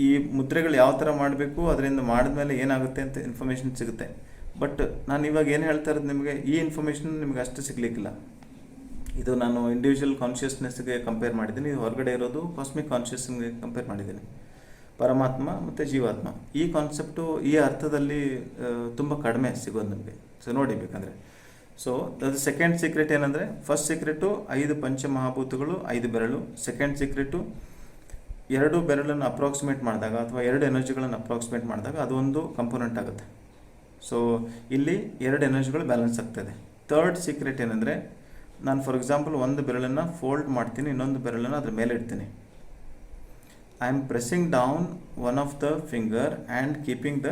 ಈ ಮುದ್ರೆಗಳು ಯಾವ ಥರ ಮಾಡಬೇಕು, ಅದರಿಂದ ಮಾಡಿದ್ಮೇಲೆ ಏನಾಗುತ್ತೆ ಅಂತ ಇನ್ಫಾರ್ಮೇಷನ್ ಸಿಗುತ್ತೆ. ಬಟ್ ನಾನು ಇವಾಗ ಏನು ಹೇಳ್ತಾ ಇರೋದು ನಿಮಗೆ, ಈ ಇನ್ಫಾರ್ಮೇಷನ್ ನಿಮಗೆ ಅಷ್ಟು ಸಿಗಲಿಕ್ಕಿಲ್ಲ. ಇದು ನಾನು ಇಂಡಿವಿಜುವಲ್ ಕಾನ್ಷಿಯಸ್ನೆಸ್ಗೆ ಕಂಪೇರ್ ಮಾಡಿದ್ದೀನಿ, ಇದು ಹೊರಗಡೆ ಇರೋದು ಕಾಸ್ಮಿಕ್ ಕಾನ್ಷಿಯಸ್ಗೆ ಕಂಪೇರ್ ಮಾಡಿದ್ದೀನಿ. ಪರಮಾತ್ಮ ಮತ್ತು ಜೀವಾತ್ಮ ಈ ಕಾನ್ಸೆಪ್ಟು ಈ ಅರ್ಥದಲ್ಲಿ ತುಂಬ ಕಡಿಮೆ ಸಿಗೋದು ನಮಗೆ. ಸೊ ನೋಡಿ ಬೇಕಂದರೆ. ಸೊ ಅದು ಸೆಕೆಂಡ್ ಸೀಕ್ರೆಟ್ ಏನಂದರೆ, ಫಸ್ಟ್ ಸೀಕ್ರೆಟು 5 ಪಂಚಮಹಾಭೂತಗಳು 5 ಬೆರಳು. ಸೆಕೆಂಡ್ ಸೀಕ್ರೆಟು 2 ಬೆರಳನ್ನು ಅಪ್ರಾಕ್ಸಿಮೇಟ್ ಮಾಡಿದಾಗ ಅಥವಾ 2 ಎನರ್ಜಿಗಳನ್ನು ಅಪ್ರಾಕ್ಸಿಮೇಟ್ ಮಾಡಿದಾಗ ಅದು ಒಂದು ಕಂಪೋನೆಂಟ್ ಆಗುತ್ತೆ. ಸೊ ಇಲ್ಲಿ 2 ಎನರ್ಜಿಗಳು ಬ್ಯಾಲೆನ್ಸ್ ಆಗ್ತದೆ. ಥರ್ಡ್ ಸೀಕ್ರೆಟ್ ಏನಂದರೆ, ನಾನು ಫಾರ್ ಎಕ್ಸಾಂಪಲ್ ಒಂದು ಬೆರಳನ್ನು ಫೋಲ್ಡ್ ಮಾಡ್ತೀನಿ, ಇನ್ನೊಂದು ಬೆರಳನ್ನು ಅದ್ರ ಮೇಲೆ ಇಡ್ತೀನಿ. I am pressing down one of the finger and keeping the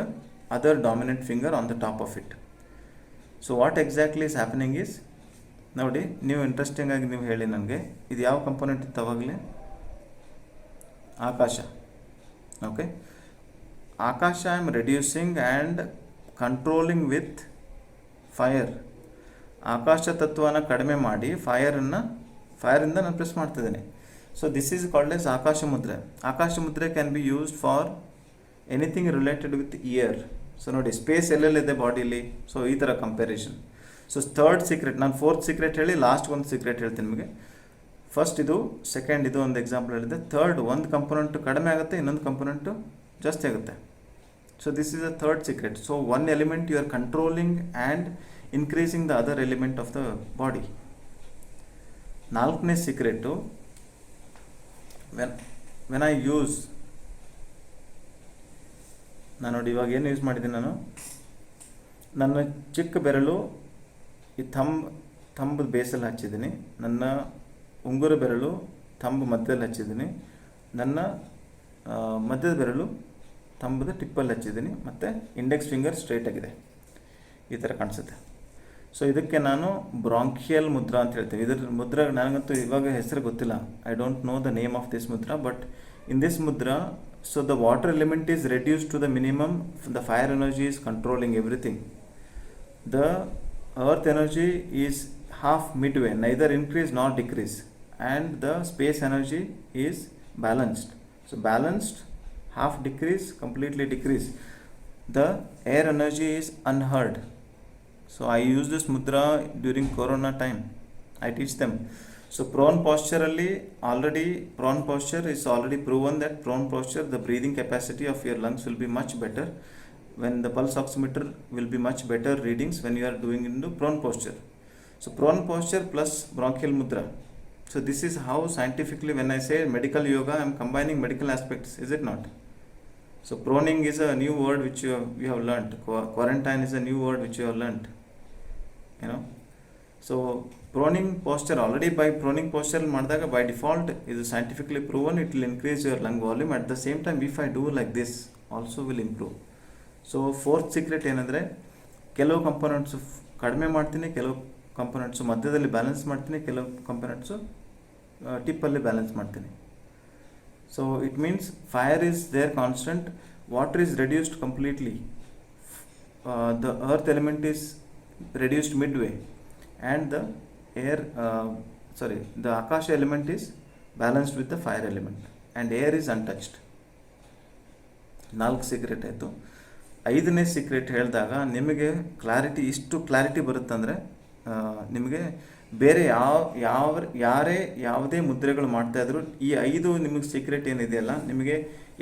other dominant finger on the top of it. So what exactly is happening is, ನೋಡಿ ನೀವು ಇಂಟ್ರೆಸ್ಟಿಂಗ್ ಆಗಿ ನೀವು ಹೇಳಿ ನನಗೆ, ಇದು ಯಾವ ಕಂಪೋನೆಂಟ್ ಇತ್ತು ಅವಾಗಲೇ? Akasha. Okay, Akasha I am reducing and controlling with fire. Akasha ತತ್ವನ ಕಡಿಮೆ ಮಾಡಿ ಫೈರಿಂದ ನಾನು ಪ್ರೆಸ್ ಮಾಡ್ತಿದ್ದೇನೆ. So this is called as Akasha mudra. Akasha mudra can be used for anything related with ear. So ನೋಡಿ ಸ್ಪೇಸ್ ಎಲ್ಲೆಲ್ಲಿದೆ ಬಾಡಿಲಿ, ಸೊ ಈ ಥರ ಕಂಪ್ಯಾರಿಸನ್. ಸೊ ಥರ್ಡ್ ಸೀಕ್ರೆಟ್, ನಾನು ಫೋರ್ತ್ ಸೀಕ್ರೆಟ್ ಹೇಳಿ ಲಾಸ್ಟ್ ಒಂದು ಸೀಕ್ರೆಟ್ ಹೇಳ್ತೀನಿ ನಿಮಗೆ. ಫಸ್ಟ್ ಇದು, ಸೆಕೆಂಡ್ ಇದು ಒಂದು ಎಕ್ಸಾಂಪಲ್ ಹೇಳಿದೆ. ಥರ್ಡ್ ಒಂದು ಕಂಪೋನೆಂಟು ಕಡಿಮೆ ಆಗುತ್ತೆ, ಇನ್ನೊಂದು ಕಂಪೋನೆಂಟು ಜಾಸ್ತಿ ಆಗುತ್ತೆ. So this is a third secret. So one element you are controlling and increasing the other element of the body. ನಾಲ್ಕನೇ ಸೀಕ್ರೆಟು, ವೆನ್ ಐ ಯೂಸ್, ನಾನು ನೋಡಿ ಇವಾಗ ಏನು ಯೂಸ್ ಮಾಡಿದ್ದೀನಿ, ನಾನು ನನ್ನ ಚಿಕ್ಕ ಬೆರಳು ಈ ಥಂಬ್ ಬೇಸಲ್ಲಿ ಹಚ್ಚಿದ್ದೀನಿ, ನನ್ನ ಉಂಗುರ ಬೆರಳು ಥಂಬ್ ಮಧ್ಯದಲ್ಲಿ ಹಚ್ಚಿದ್ದೀನಿ, ನನ್ನ ಮಧ್ಯದ ಬೆರಳು ಥಂಬದ ಟಿಪ್ಪಲ್ಲಿ ಹಚ್ಚಿದ್ದೀನಿ, ಮತ್ತು ಇಂಡೆಕ್ಸ್ ಫಿಂಗರ್ ಸ್ಟ್ರೈಟ್ ಆಗಿದೆ, ಈ ಥರ ಕಾಣಿಸುತ್ತೆ. ಸೊ ಇದಕ್ಕೆ ನಾನು ಬ್ರಾಂಕಿಯಲ್ ಮುದ್ರಾ ಅಂತ ಹೇಳ್ತೀನಿ. ಇದರ ಮುದ್ರಾ ನನಗಂತೂ ಇವಾಗ ಹೆಸರು ಗೊತ್ತಿಲ್ಲ, I don't know the name of this Mudra. But in this Mudra, so the water element is reduced to the minimum, the fire energy is controlling everything, the earth energy is half midway, neither increase nor decrease, and the space energy is balanced. So balanced, half decrease, completely decrease. The air energy is unheard. So I use this mudra during corona time, I teach them. So prone posture is already proven that prone posture, the breathing capacity of your lungs will be much better when the pulse oximeter will be much better readings when you are doing into prone posture. So prone posture plus bronchial mudra. So this is how scientifically, when I say medical yoga, I am combining medical aspects, is it not? So proning is a new word which you have learnt. Quarantine is a new word which you have learnt. You know. So proning posture, already by proning posture ಮಾಡಿದಾಗ by default is scientifically proven it will increase your lung volume. At the same time, if I do like this also will improve. So fourth secret ಏನಂದರೆ, ಕೆಲವು ಕಂಪೋನೆಂಟ್ಸು ಕಡಿಮೆ ಮಾಡ್ತೀನಿ, ಕೆಲವು ಕಂಪೋನೆಂಟ್ಸು ಮಧ್ಯದಲ್ಲಿ balance ಮಾಡ್ತೀನಿ, ಕೆಲವು components ಟಿಪ್ಪಲ್ಲಿ ಬ್ಯಾಲೆನ್ಸ್ ಮಾಡ್ತೀನಿ. So it means fire is there constant, water is reduced completely, the earth element is reduced midway, and the Akasha element is balanced with the fire element, and air is untouched. 4 secret ಆಯಿತು. 5ನೇ secret ಹೇಳಿದಾಗ ನಿಮಗೆ clarity, ಇಷ್ಟು clarity ಬರುತ್ತಂದರೆ ನಿಮಗೆ ಬೇರೆ ಯಾವುದೇ ಮುದ್ರೆಗಳು ಮಾಡ್ತಾಯಿದ್ರು ಈ 5 ನಿಮಗೆ ಸೀಕ್ರೆಟ್ ಏನಿದೆಯಲ್ಲ, ನಿಮಗೆ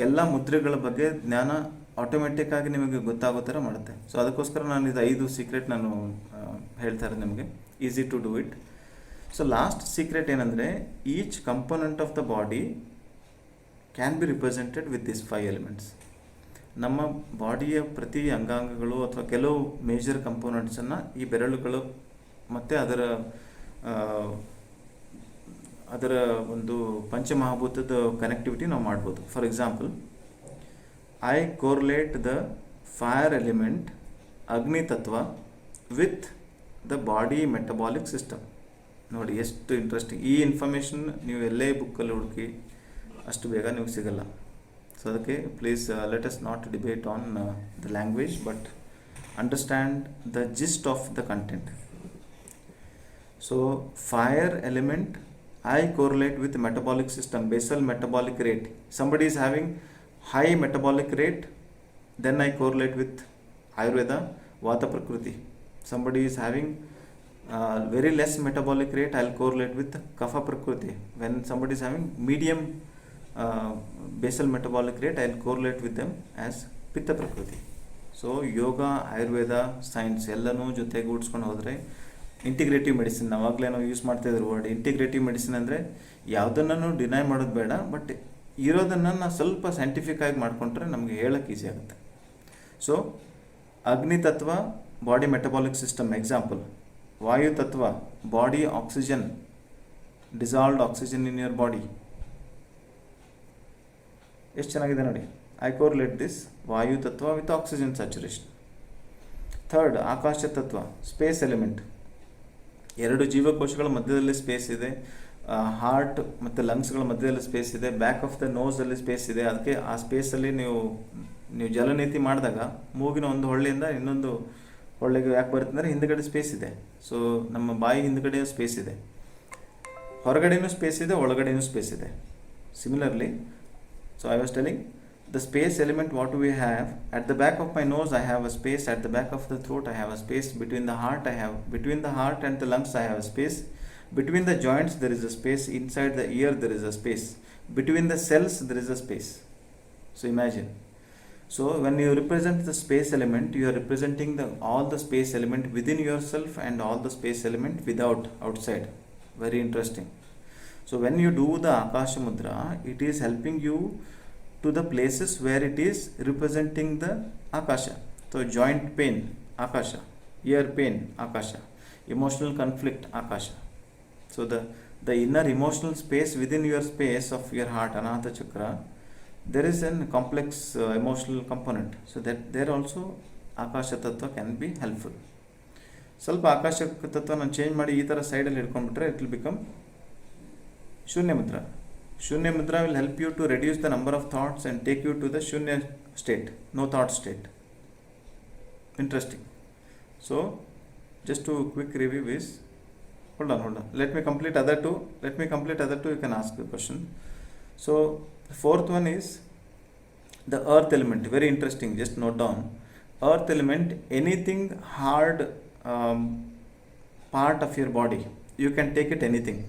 ಎಲ್ಲ ಮುದ್ರೆಗಳ ಬಗ್ಗೆ ಜ್ಞಾನ ಆಟೋಮೆಟಿಕ್ಕಾಗಿ ನಿಮಗೆ ಗೊತ್ತಾಗೋ ಥರ ಮಾಡುತ್ತೆ. ಸೊ ಅದಕ್ಕೋಸ್ಕರ ನಾನು ಇದು 5 ಸೀಕ್ರೆಟ್ ನಾನು ಹೇಳ್ತಾ ಇರೋದು ನಿಮಗೆ, easy to do it. So last secret ಏನಂದರೆ, each component of the body can be represented with this 5 elements. ನಮ್ಮ ಬಾಡಿಯ ಪ್ರತಿ ಅಂಗಾಂಗಗಳು ಅಥವಾ ಕೆಲವು ಮೇಜರ್ ಕಂಪೋನೆಂಟ್ಸನ್ನು ಈ ಬೆರಳುಗಳು ಮತ್ತು ಅದರ ಒಂದು ಪಂಚಮಹಾಭೂತದ ಕನೆಕ್ಟಿವಿಟಿ ನಾವು ಮಾಡ್ಬೋದು. For example, I correlate the fire element, Agni tattva, with the body metabolic system. ನೋಡಿ ಎಷ್ಟು ಇಂಟ್ರೆಸ್ಟಿಂಗ್. ಈ ಇನ್ಫಾರ್ಮೇಷನ್ ನೀವು ಎಲ್ಲೇ ಬುಕ್ಕಲ್ಲಿ ಹುಡುಕಿ ಅಷ್ಟು ಬೇಗ ನಿಮಗೆ ಸಿಗಲ್ಲ. ಸೊ ಅದಕ್ಕೆ please let us not debate on the language, but understand the gist of the content. So fire element, I correlate with metabolic system, basal metabolic rate. Somebody is having high metabolic rate, then I correlate with Ayurveda, Vata Prakriti. Somebody is having very less metabolic rate, I'll correlate with Kapha Prakriti. When somebody is having medium basal metabolic rate, I'll correlate with them as Pitta Prakriti. So yoga, Ayurveda, science ಎಲ್ಲನೂ ಜೊತೆಗೂಡಿಸ್ಕೊಂಡು ಹೋದರೆ integrative medicine, ನಾವಾಗಲೇ ನಾವು use ಮಾಡ್ತಾಯಿದ್ರು word integrative medicine. ಅಂದರೆ ಯಾವುದನ್ನು deny ಮಾಡೋದು ಬೇಡ, but ಇರೋದನ್ನು ನಾವು ಸ್ವಲ್ಪ ಸೈಂಟಿಫಿಕ್ ಆಗಿ ಮಾಡಿಕೊಂಡ್ರೆ ನಮಗೆ ಹೇಳೋಕ್ಕೆ ಈಸಿ ಆಗುತ್ತೆ. ಸೊ ಅಗ್ನಿ ತತ್ವ ಬಾಡಿ ಮೆಟಬಾಲಿಕ್ ಸಿಸ್ಟಮ್ ಎಕ್ಸಾಂಪಲ್, ವಾಯು ತತ್ವ body oxygen, dissolved oxygen in your body. ಎಷ್ಟು ಚೆನ್ನಾಗಿದೆ ನೋಡಿ. I correlate this Vayu Tattva with oxygen saturation. Third, Akasha Tattva, space element. ಎರಡು ಜೀವಕೋಶಗಳ ಮಧ್ಯದಲ್ಲಿ ಸ್ಪೇಸ್ ಇದೆ, ಹಾರ್ಟ್ ಮತ್ತು ಲಂಗ್ಸ್ಗಳ ಮಧ್ಯದಲ್ಲಿ ಸ್ಪೇಸ್ ಇದೆ, ಬ್ಯಾಕ್ ಆಫ್ ದ ನೋಸಲ್ಲಿ ಸ್ಪೇಸ್ ಇದೆ. ಅದಕ್ಕೆ ಆ ಸ್ಪೇಸಲ್ಲಿ ನೀವು ಜಲನೀತಿ ಮಾಡಿದಾಗ ಮೂಗಿನ ಒಂದು ಹೊಳ್ಳೆಯಿಂದ ಇನ್ನೊಂದು ಹೊಳ್ಳೆಗೆ ಯಾಕೆ ಬರುತ್ತೆ ಅಂದರೆ ಹಿಂದ್ಗಡೆ ಸ್ಪೇಸ್ ಇದೆ. ಸೊ ನಮ್ಮ ಬಾಯಿ ಹಿಂದ್ಗಡೆ ಸ್ಪೇಸ್ ಇದೆ, ಹೊರಗಡೆನೂ ಸ್ಪೇಸ್ ಇದೆ, ಒಳಗಡೆನೂ ಸ್ಪೇಸ್ ಇದೆ. Similarly, so I was telling the space element what we have at the back of my nose, I have a space. At the back of the throat, I have a space. Between the heart, between the heart and the lungs, I have a space. Between the joints, there is a space. Inside the ear, there is a space. Between the cells, there is a space. So imagine. So when you represent the space element, you are representing all the space element within yourself and all the space element outside. Very interesting. So when you do the Akasha Mudra, it is helping you to the places where it is representing the Akasha. So joint pain, Akasha. Ear pain, Akasha. Emotional conflict, Akasha. So the inner emotional space within your space of your heart, Anahata Chakra, there is a complex emotional component. So that there also Akasha Tattva can be helpful. ಸ್ವಲ್ಪ ಆಕಾಶ ತತ್ವ ನಾನು change ಮಾಡಿ ಈ ಥರ ಸೈಡಲ್ಲಿ ಹಿಡ್ಕೊಂಡ್ಬಿಟ್ರೆ it will become ಶೂನ್ಯ Mudra. Shunya Mudra will help you to reduce the number of thoughts and take you to the Shunya state, no thought state. Interesting. So, just to quick review is, hold on. Let me complete other two. You can ask the question. So, the fourth one is the earth element. Very interesting. Just note down. Earth element, anything hard part of your body, you can take it anything.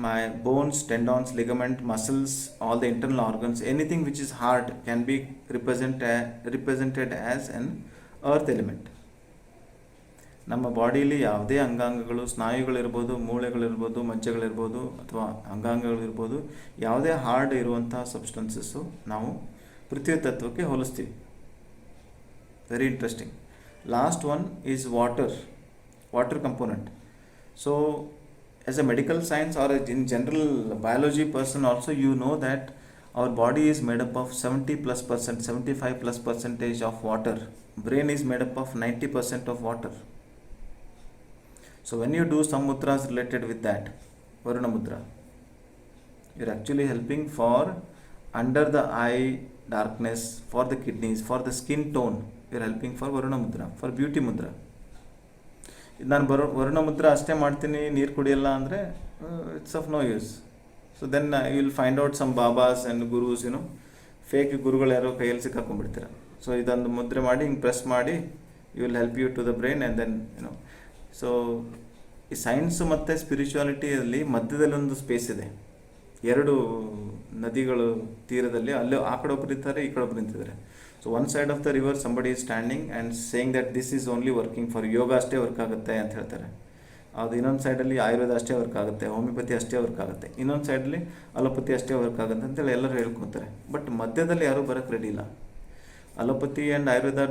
My bones, tendons, ligament, muscles, all the internal organs, anything which is hard can be represented as an earth element. ನಮ್ಮ ಬಾಡಿಯಲ್ಲಿ ಯಾವುದೇ ಅಂಗಾಂಗಗಳು, ಸ್ನಾಯುಗಳಿರ್ಬೋದು, ಮೂಳೆಗಳಿರ್ಬೋದು, ಮಜ್ಜೆಗಳಿರ್ಬೋದು ಅಥವಾ ಅಂಗಾಂಗಗಳಿರ್ಬೋದು, ಯಾವುದೇ hard ಇರುವಂತಹ ಸಬ್ಸ್ಟೆನ್ಸಸ್ಸು ನಾವು ಪೃಥ್ವಿ ತತ್ವಕ್ಕೆ ಹೋಲಿಸ್ತೀವಿ. Very interesting. Last one is water component. So as a medical science or in general biology person also, you know that our body is made up of 70+%, 75+% of water. Brain is made up of 90% of water. So when you do some mudras related with that, Varuna Mudra, you're actually helping for under the eye darkness, for the kidneys, for the skin tone. You're helping for Varuna Mudra, for beauty mudra. ನಾನು ವರುಣ ಮುದ್ರ ಅಷ್ಟೇ ಮಾಡ್ತೀನಿ, ನೀರು ಕುಡಿಯಲ್ಲ ಅಂದರೆ it's of no use. So then you will find out some babas and gurus, fake ಗುರುಗಳು ಯಾರೋ ಕೈಯಲ್ಲಿ ಸಿಕ್ಕಾಕೊಂಡ್ಬಿಡ್ತೀರ. So ಇದೊಂದು ಮುದ್ರೆ ಮಾಡಿ ಹಿಂಗೆ ಪ್ರೆಸ್ ಮಾಡಿ you will help you to the brain and then so ಈ ಸೈನ್ಸು ಮತ್ತು ಸ್ಪಿರಿಚುವಾಲಿಟಿಯಲ್ಲಿ ಮಧ್ಯದಲ್ಲಿ ಒಂದು ಸ್ಪೇಸ್ ಇದೆ. ಎರಡು ನದಿಗಳು ತೀರದಲ್ಲಿ, ಅಲ್ಲಿ ಆ ಕಡೆ ಒಬ್ಬರು ಇರ್ತಾರೆ, ಈ ಕಡೆ ಒಬ್ಬರು ನಿಂತಿದ್ದಾರೆ. So one side of the river somebody is standing and saying that this is only working for yoga ಅಷ್ಟೇ ವರ್ಕ್ ಆಗುತ್ತೆ ಅಂತ ಹೇಳ್ತಾರೆ. ಅದು ಇನ್ನೊಂದು ಸೈಡಲ್ಲಿ ಆಯುರ್ವೇದ ಅಷ್ಟೇ ವರ್ಕ್ ಆಗುತ್ತೆ, ಹೋಮಿಯೋಪತಿ ಅಷ್ಟೇ ವರ್ಕ್ ಆಗುತ್ತೆ, ಇನ್ನೊಂದು ಸೈಡಲ್ಲಿ ಅಲೋಪತಿ ಅಷ್ಟೇ ವರ್ಕ್ ಆಗುತ್ತೆ ಅಂತೇಳಿ ಎಲ್ಲರೂ ಹೇಳ್ಕೊತಾರೆ. ಬಟ್ ಮಧ್ಯದಲ್ಲಿ ಯಾರೂ ಬರೋಕ್ಕೆ ರೆಡಿ ಇಲ್ಲ. Allopathy and Ayurveda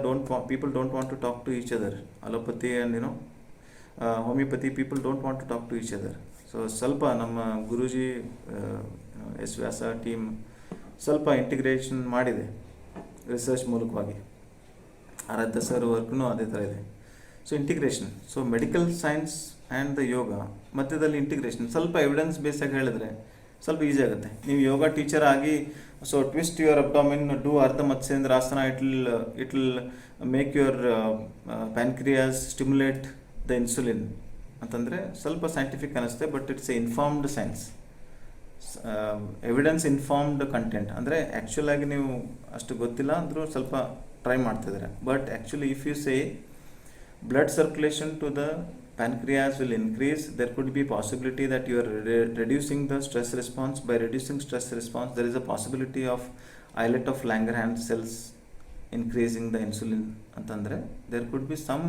people don't want to talk to each other. Allopathy and homeopathy people don't want to talk to each other. So ಸ್ವಲ್ಪ ನಮ್ಮ ಗುರೂಜಿ ಎಸ್ ವ್ಯಾಸ ಟೀಮ್ ಸ್ವಲ್ಪ ಇಂಟಿಗ್ರೇಷನ್ ಮಾಡಿದೆ ರಿಸರ್ಚ್ ಮೂಲಕವಾಗಿ. ಆರಾಧ್ಯ ಸರ್ ವರ್ಕ್ನೂ ಅದೇ ಥರ ಇದೆ. So integration, so medical science and the yoga ಮಧ್ಯದಲ್ಲಿ ಇಂಟಿಗ್ರೇಷನ್ ಸ್ವಲ್ಪ ಎವಿಡೆನ್ಸ್ ಬೇಸಾಗಿ ಹೇಳಿದ್ರೆ ಸ್ವಲ್ಪ ಈಸಿ ಆಗುತ್ತೆ. ನೀವು ಯೋಗ ಟೀಚರ್ ಆಗಿ so twist your abdomen, do Ardha Matsyendrasana, it will make your pancreas stimulate the insulin ಅಂತಂದರೆ ಸ್ವಲ್ಪ ಸೈಂಟಿಫಿಕ್ ಅನ್ನಿಸುತ್ತೆ, but it's a informed science. Evidence informed content, ಅಂದರೆ ಆ್ಯಕ್ಚುಲಾಗಿ ನೀವು ಅಷ್ಟು ಗೊತ್ತಿಲ್ಲ ಅಂದರೂ ಸ್ವಲ್ಪ ಟ್ರೈ ಮಾಡ್ತಿದ್ದಾರೆ. But actually if you say blood circulation to the pancreas will increase, there could be possibility that you are reducing the stress response. By reducing stress response, there is a possibility of islet of Langerhans cells increasing the insulin ಅಂತಂದರೆ there could be some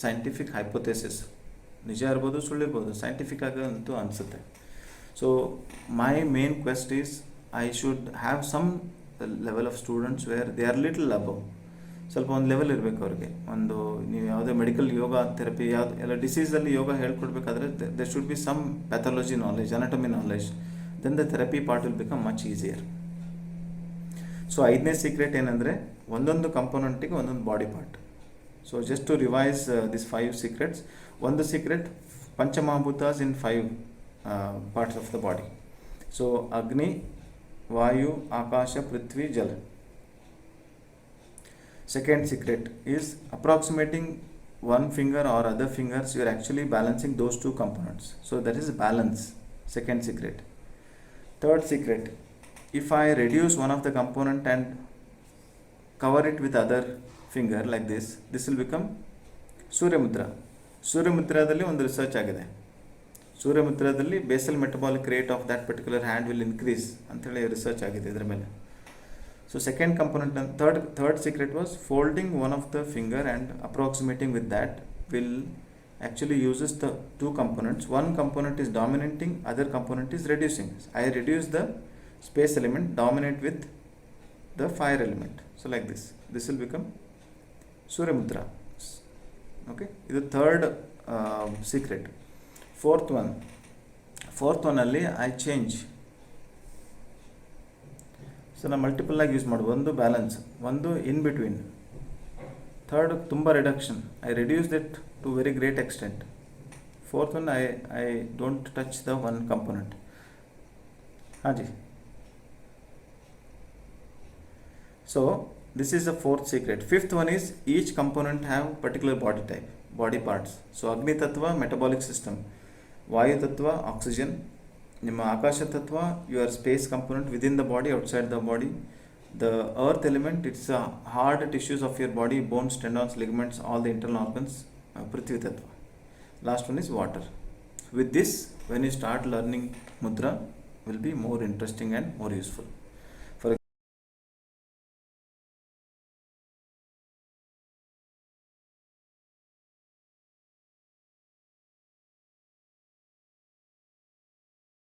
scientific hypothesis. ನಿಜ ಇರ್ಬೋದು, ಸುಳ್ಳಿರ್ಬೋದು, scientific ಆಗಿ ಅಂತೂ ಅನಿಸುತ್ತೆ. So my main quest is I should have some level of students where they are little above, ಸ್ವಲ್ಪ ಒಂದು level ಇರಬೇಕು ಅವ್ರಿಗೆ. ಒಂದು ನೀವು ಯಾವುದೇ ಮೆಡಿಕಲ್ ಯೋಗ ಥೆರಪಿ ಯಾವುದು ಎಲ್ಲ ಡಿಸೀಸಲ್ಲಿ ಯೋಗ ಹೇಳ್ಕೊಡ್ಬೇಕಾದ್ರೆ there should be some pathology knowledge, anatomy knowledge, then the therapy part will become much easier. So 5ನೇ ಸೀಕ್ರೆಟ್ ಏನಂದರೆ ಒಂದೊಂದು ಕಂಪೋನೆಂಟಿಗೆ ಒಂದೊಂದು body part. So just to revise this 5 secrets. ಒಂದು secret, Panchamahabhutas in 5 parts of the body. So Agni, Vayu, ಆಕಾಶ, ಪೃಥ್ವಿ, ಜಲ. Second secret is approximating one finger or other fingers, you are actually balancing those 2 components. So that is balance, second secret. Third secret, if I reduce one of the component and cover it with other finger like this will become Surya Mudra. Surya Mudradalli ಒಂದು research ಆಗಿದೆ. ಸೂರ್ಯ ಮುದ್ರಾದಲ್ಲಿ basal metabolic rate of that particular hand will increase ಅಂತೇಳಿ research ಆಗಿದೆ ಇದರ ಮೇಲೆ. So second component and third secret was folding one of the finger and approximating with that will actually uses the 2 components. One component is dominating, other component is reducing. I reduce the space element, dominate with the fire element. So like this will become Surya Mudra. Okay, this is the third secret. Fourth one ಅಲ್ಲಿ I change. So ನಾನು multiple ಆಗಿ use ಮಾಡೋದು. ಒಂದು balance, ಒಂದು in between, third ತುಂಬ reduction. I reduce it to very great extent. Fourth one I don't touch the one component. ಹಾಂ ಜಿ. So this is the fourth secret. Fifth one is each component have particular body type, body parts. So Agni tattva metabolic system, ವಾಯು ತತ್ವ oxygen, ನಿಮ್ಮ Akasha tattva your space component within the body, outside the body. The earth element, it's hard tissues of your body, bones, tendons, ligaments, all the internal organs. Prithvi tattva. Last one is water. With this when you start learning mudra will be more interesting and more useful.